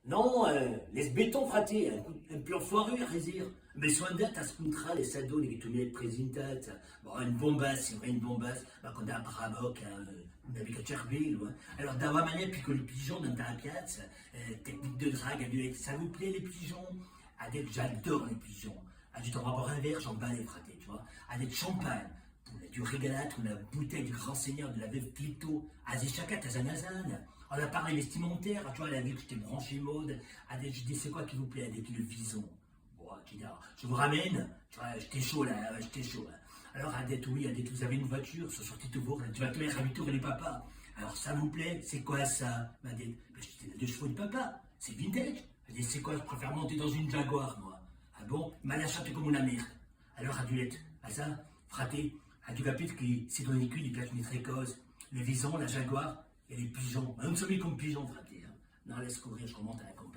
Non, les béton frate, un pur foireux a resir. Mais soin d'être à scontrare les sadoni che tu mi hai presentato. Bon, une bombasse, c'est vrai, une bombasse. Ma quand a bravoc, une amica cervello. Alors, d'avoir manière piccoli pigeons dans ta piazza, technique de drague, ça vous plaît les pigeons? Adèle, j'adore les pigeons. Ah, tu t'en vas boire un verre, j'en bats les fratés, tu vois. Adèle, champagne. Du régalat ou la bouteille du grand seigneur de la veuve Clito, à Zéchakat, à Zanazan. On a parlé vestimentaire, tu vois, elle a vu que j'étais branché mode. Je dis, c'est quoi qui vous plaît avec le vison? Bon, tu dis, je vous ramène, tu vois, j'étais chaud là, j'étais chaud. Là. Alors, Adette, oui, Adette, vous avez une voiture, ce sorti de vous, tu vas te mettre à 8 tours et les papas. Alors, ça vous plaît? C'est quoi ça? Adette, ben, je dis, 2 chevaux de papa, c'est vintage. Elle dit, c'est quoi? Je préfère monter dans une Jaguar, moi. Ah bon? Malachate comme una merde. Alors, Adulette, à ça, fraté, tu capito che se dans les culs, ils piacciono i précoces, le vison, la jaguar et les pigeons. Ma non sono mica un pigeon, frate. Non, laisse courir, je remonte à la commande.